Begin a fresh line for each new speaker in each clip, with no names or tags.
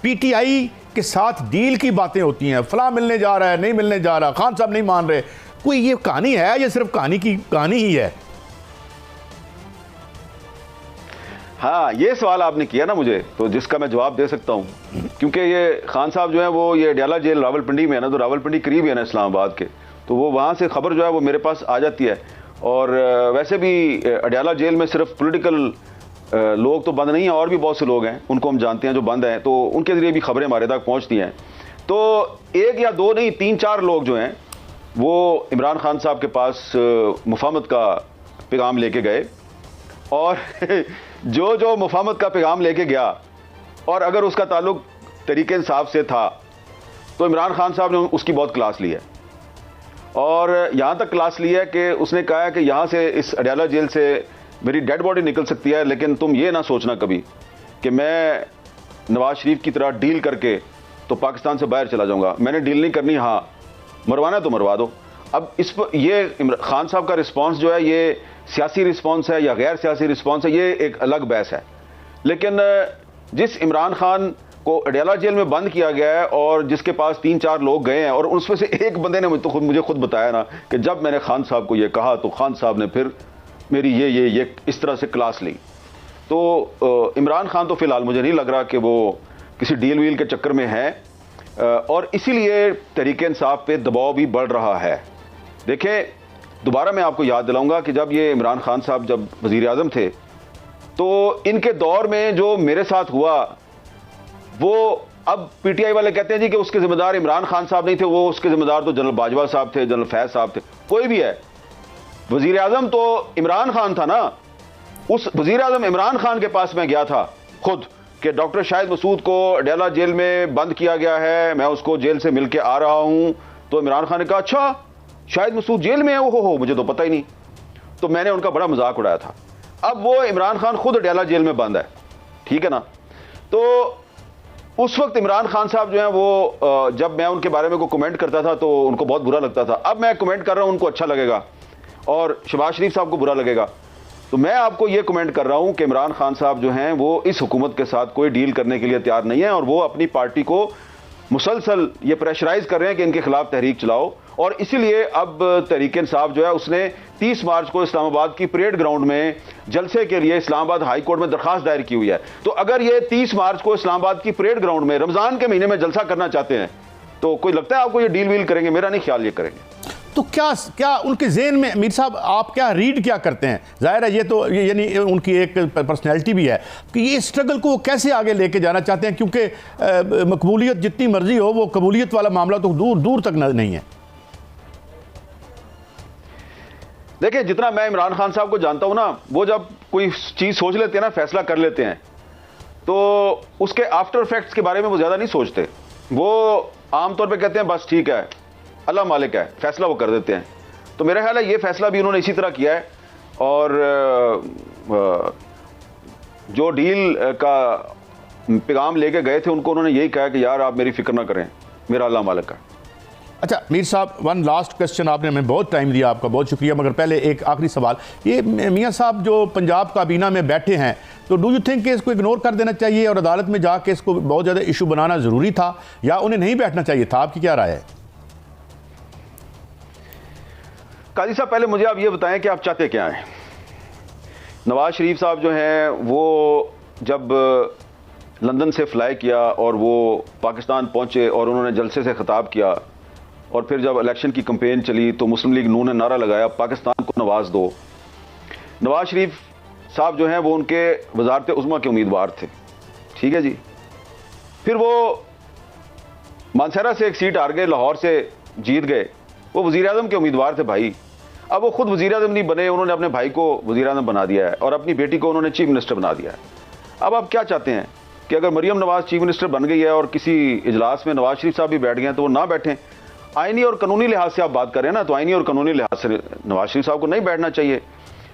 PTI के साथ deal की बातें होती हैं, फलां मिलने जा रहा है, नहीं मिलने जा रहा, खान साहब नहीं मान रहे, कोई ये कहानी है या सिर्फ कहानी ही है?
हाँ, ये सवाल आपने किया ना मुझे, तो जिसका मैं जवाब दे सकता हूँ, क्योंकि ये खान साहब जो है वो ये अडयाला जेल रावलपिंडी में है ना, तो रावलपिंडी करीब है ना इस्लामाबाद के, तो वो वहाँ से खबर जो है वो मेरे पास आ जाती है। और वैसे भी अडयाला जेल में सिर्फ पॉलिटिकल लोग तो बंद नहीं हैं, और भी बहुत से लोग हैं, उनको हम जानते हैं जो बंद हैं, तो उनके ज़रिए भी खबरें हमारे तक पहुँचती हैं। तो एक या दो नहीं, 3-4 लोग जो हैं वो इमरान खान साहब के पास मुफाहमत का पैगाम लेके गए, और जो जो मुफाहमत का पैगाम लेके गया, और अगर उसका ताल्लुक तहरीक इंसाफ से था, तो इमरान खान साहब ने उसकी बहुत क्लास ली है। और यहाँ तक क्लास ली है कि उसने कहा है कि यहाँ से, इस अडयाला जेल से मेरी डेड बॉडी निकल सकती है, लेकिन तुम ये ना सोचना कभी कि मैं नवाज शरीफ की तरह डील करके तो पाकिस्तान से बाहर चला जाऊँगा। मैंने डील नहीं करनी, हाँ मरवाना है तो मरवा दो। अब इस पर ये खान साहब का रिस्पॉन्स जो है, ये सियासी रिस्पॉन्स है या गैर सियासी रिस्पॉन्स है, ये एक अलग बहस है। लेकिन जिस इमरान खान को अडयाला जेल में बंद किया गया है और जिसके पास 3-4 लोग गए हैं, और उसमें से एक बंदे ने मुझे खुद बताया ना कि जब मैंने खान साहब को ये कहा तो खान साहब ने फिर मेरी ये इस तरह से क्लास ली। तो इमरान खान तो फिलहाल मुझे नहीं लग रहा कि वो किसी डील वील के चक्कर में है, और इसीलिए तहरीक इंसाफ पे दबाव भी बढ़ रहा है। देखें, दोबारा मैं आपको याद दिलाऊंगा कि जब ये इमरान खान साहब जब वज़ीर आज़म थे, तो इनके दौर में जो मेरे साथ हुआ, वो अब पीटीआई वाले कहते हैं जी कि उसके जिम्मेदार इमरान खान साहब नहीं थे, वो उसके जिम्मेदार तो जनरल बाजवा साहब थे, जनरल फैज साहब थे, कोई भी है। वज़ीर आज़म तो इमरान खान था ना। उस वज़ीर आज़म इमरान खान के पास मैं गया था खुद कि डॉक्टर शाहिद मसूद को अडयाला जेल में बंद किया गया है, मैं उसको जेल से मिल के आ रहा हूं। तो इमरान खान ने कहा, अच्छा शाहिद मसूद जेल में है? हो मुझे तो पता ही नहीं। तो मैंने उनका बड़ा मजाक उड़ाया था। अब वो इमरान खान खुद अडयाला जेल में बंद है, ठीक है ना। तो उस वक्त इमरान खान साहब जो है वो, जब मैं उनके बारे में को कमेंट करता था तो उनको बहुत बुरा लगता था। अब मैं कमेंट कर रहा हूं, उनको अच्छा लगेगा, और शहबाज शरीफ साहब को बुरा लगेगा। तो मैं आपको ये कमेंट कर रहा हूं कि इमरान खान साहब जो हैं वो इस हुकूमत के साथ कोई डील करने के लिए तैयार नहीं है, और वो अपनी पार्टी को मुसलसल ये प्रेशराइज कर रहे हैं कि इनके खिलाफ तहरीक चलाओ। और इसीलिए अब तहरीक इंसाफ जो है उसने 30 मार्च को इस्लामाबाद की परेड ग्राउंड में जलसे के लिए इस्लामाबाद हाई कोर्ट में दरखास्त दायर की हुई है। तो अगर ये 30 मार्च को इस्लामाबाद की परेड ग्राउंड में रमजान के महीने में जलसा करना चाहते हैं, तो कोई लगता है आपको ये डील वील करेंगे? मेरा नहीं ख्याल ये करेंगे।
तो क्या उनके ज़हन में, मीर साहब आप क्या रीड क्या करते हैं? जाहिर है ये तो यानी उनकी एक पर्सनैलिटी भी है कि ये स्ट्रगल को वो कैसे आगे लेके जाना चाहते हैं, क्योंकि मकबूलियत जितनी मर्जी हो, वो कबूलियत वाला मामला तो दूर दूर तक नहीं है।
देखिए, जितना मैं इमरान खान साहब को जानता हूं ना, वो जब कोई चीज़ सोच लेते हैं ना, फैसला कर लेते हैं, तो उसके आफ्टर इफेक्ट्स के बारे में वो ज़्यादा नहीं सोचते। वो आमतौर पे कहते हैं बस ठीक है, अल्लाह मालिक है, फैसला वो कर देते हैं। तो मेरा ख्याल है ये फैसला भी उन्होंने इसी तरह किया है। और जो डील का पैगाम लेके गए थे उनको उन्होंने यही कहा कि यार आप मेरी फिक्र ना करें, मेरा अल्लाह मालिक है।
अच्छा मीर साहब, वन लास्ट क्वेश्चन, आपने हमें बहुत टाइम दिया, आपका बहुत शुक्रिया, मगर पहले एक आखिरी सवाल। ये मियाँ साहब जो पंजाब काबीना में बैठे हैं, तो डू यू थिंक कि इसको इग्नोर कर देना चाहिए और अदालत में जाके इसको बहुत ज़्यादा इशू बनाना ज़रूरी था, या उन्हें नहीं बैठना चाहिए था? आपकी क्या राय है?
काजी साहब, पहले मुझे आप ये बताएं कि आप चाहते क्या हैं। नवाज शरीफ साहब जो हैं वो जब लंदन से फ्लाई किया और वो पाकिस्तान पहुंचे और उन्होंने जलसे से खिताब किया, और फिर जब इलेक्शन की कैंपेन चली तो मुस्लिम लीग नून ने नारा लगाया पाकिस्तान को नवाज दो। नवाज शरीफ साहब जो हैं वो उनके वजारत उज़्मा के उम्मीदवार थे, ठीक है जी। फिर वो मानसरा से एक सीट हार गए, लाहौर से जीत गए, वो वज़ीर आज़म के उम्मीदवार थे भाई। अब वो खुद वज़ीर आज़म नहीं बने, उन्होंने अपने भाई को वज़ीर आज़म बना दिया है और अपनी बेटी को उन्होंने चीफ मिनिस्टर बना दिया है। अब आप क्या चाहते हैं कि अगर मरियम नवाज चीफ मिनिस्टर बन गई है और किसी इजलास में नवाज शरीफ साहब भी बैठ गए हैं तो वो ना बैठें? आईनी और कानूनी लिहाज से आप बात कर रहे हैं ना, तो आईनी और कानूनी लिहाज से नवाज शरीफ साहब को नहीं बैठना चाहिए।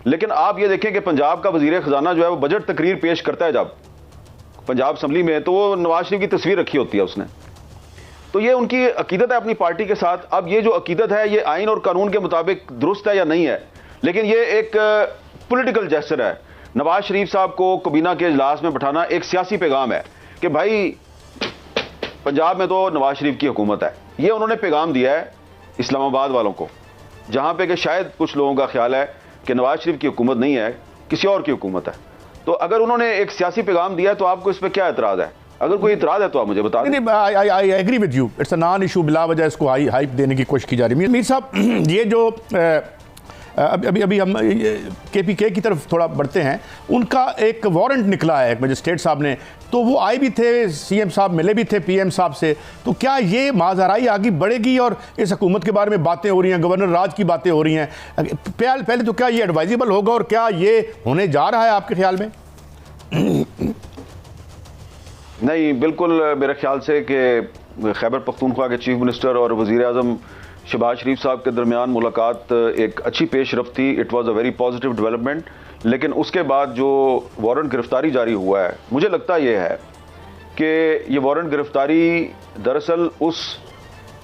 लेकिन आप ये देखें कि पंजाब का वज़ीर ख़जाना जो है वो बजट तकरीर पेश करता है जब पंजाब असम्बली में, तो वो नवाज शरीफ की तस्वीर रखी होती है उसने। तो ये उनकी अकीदत है अपनी पार्टी के साथ। अब ये जो अकीदत है ये आइन और कानून के मुताबिक दुरुस्त है या नहीं है, लेकिन ये एक पॉलिटिकल जेस्चर है। नवाज शरीफ साहब को काबीना के इजलास में बैठाना एक सियासी पैगाम है कि भाई पंजाब में तो नवाज शरीफ की हुकूमत है, ये उन्होंने पैगाम दिया है इस्लामाबाद वालों को, जहाँ पे कि शायद कुछ लोगों का ख्याल है कि नवाज शरीफ की हुकूमत नहीं है, किसी और की हुकूमत है। तो अगर उन्होंने एक सियासी पैगाम दिया तो आपको इस पर क्या एतराज़ है? अगर कोई इतराज़ है तो आप मुझे बता दें।
I agree with you, it's a non issue, बिला वजह इसको हाइप देने की कोशिश की जा रही है। मीर साहब, ये जो अभी हम KPK की तरफ थोड़ा बढ़ते हैं, उनका एक वारंट निकला है मजिस्ट्रेट साहब ने, तो वो आए भी थे, CM साहब मिले भी थे PM साहब से, तो क्या ये माजराई आगे बढ़ेगी और इस हुकूमत के बारे में बातें हो रही हैं, गवर्नर राज की बातें हो रही हैं, पहले तो क्या ये एडवाइजेबल होगा और क्या ये होने जा रहा है आपके ख्याल में?
नहीं, बिल्कुल मेरे ख्याल से कि खैबर पख्तूनख्वा के चीफ मिनिस्टर और वज़ीर आज़म शहबाज शरीफ साहब के दरमियान मुलाकात एक अच्छी पेशरफ्त थी। It was a very positive development. लेकिन उसके बाद जो वारंट गिरफ्तारी जारी हुआ है, मुझे लगता यह है कि ये वारंट गिरफ्तारी दरअसल उस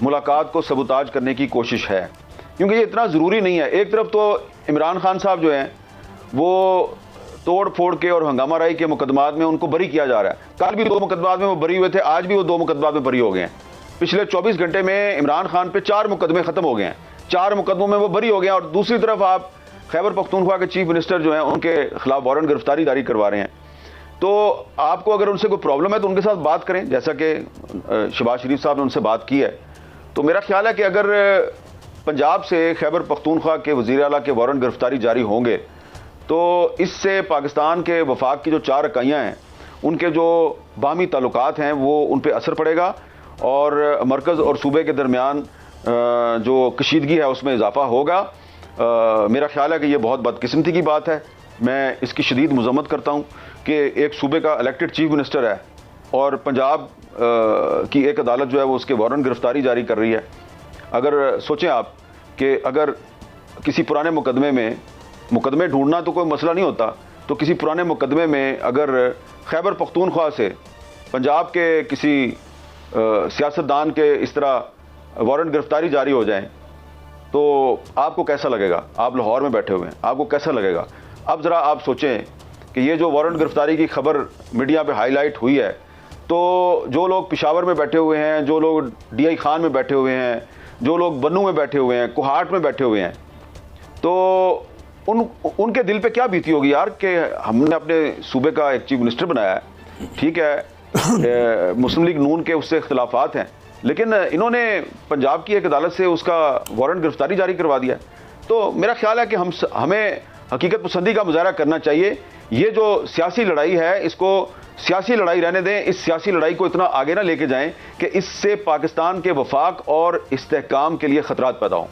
मुलाकात को सबूताज करने की कोशिश है, क्योंकि ये इतना ज़रूरी नहीं है। एक तरफ तो इमरान खान साहब जो हैं वो तोड़ फोड़ के और हंगामा राई के मुकदमात में उनको बरी किया जा रहा है। कल भी 2 मुकदमात में वो बरी हुए थे, आज भी वो 2 मुकदमात में बरी हो गए हैं। पिछले 24 घंटे में इमरान खान पे 4 मुकदमे खत्म हो गए हैं, 4 मुकदमों में वो बरी हो गए हैं। और दूसरी तरफ आप खैबर पख्तूनख्वा के चीफ मिनिस्टर जो हैं उनके खिलाफ वारंट गिरफ्तारी जारी करवा रहे हैं। तो आपको अगर उनसे कोई प्रॉब्लम है तो उनके साथ बात करें, जैसा कि शहबाज शरीफ साहब ने उनसे बात की है। तो मेरा ख्याल है कि अगर पंजाब से खैबर पख्तूनख्वा के वज़ीर आला के वारंट गिरफ्तारी जारी होंगे तो इससे पाकिस्तान के वफाक की जो 4 इकाइयाँ हैं उनके जो बाहमी ताल्लुकात हैं वो उन पर असर पड़ेगा और मरकज़ और सूबे के दरमियान जो कशीदगी है उसमें इजाफा होगा। मेरा ख्याल है कि ये बहुत बदकिस्मती की बात है। मैं इसकी शदीद मज़म्मत करता हूँ कि एक सूबे का इलेक्टेड चीफ मिनिस्टर है और पंजाब की एक अदालत जो है वो उसके वारंट गिरफ्तारी जारी कर रही है। अगर सोचें आप कि अगर किसी पुराने मुकदमे ढूंढना तो कोई मसला नहीं होता, तो किसी पुराने मुकदमे में अगर खैबर पख्तूनख्वा से पंजाब के किसी सियासतदान के इस तरह वारंट गिरफ्तारी जारी हो जाए तो आपको कैसा लगेगा? आप लाहौर में बैठे हुए हैं, आपको कैसा लगेगा? अब ज़रा आप सोचें कि ये जो वारंट गिरफ्तारी की खबर मीडिया पे हाईलाइट हुई है, तो जो लोग पेशावर में बैठे हुए हैं, जो लोग DI खान में बैठे हुए हैं, जो लोग बन्नू में बैठे हुए हैं, कोहाट में बैठे हुए हैं, तो उनके दिल पे क्या बीती होगी यार कि हमने अपने सूबे का एक चीफ मिनिस्टर बनाया है। ठीक है, मुस्लिम लीग नून के उससे इख्तिलाफात हैं, लेकिन इन्होंने पंजाब की एक अदालत से उसका वारंट गिरफ्तारी जारी करवा दिया। तो मेरा ख्याल है कि हमें हकीकत पसंदी का मुजाहरा करना चाहिए। ये जो सियासी लड़ाई है इसको सियासी लड़ाई रहने दें, इस सियासी लड़ाई को इतना आगे ना लेके जाएं कि इससे पाकिस्तान के वफाक और इस्तेहकाम के लिए खतरात पैदा हों।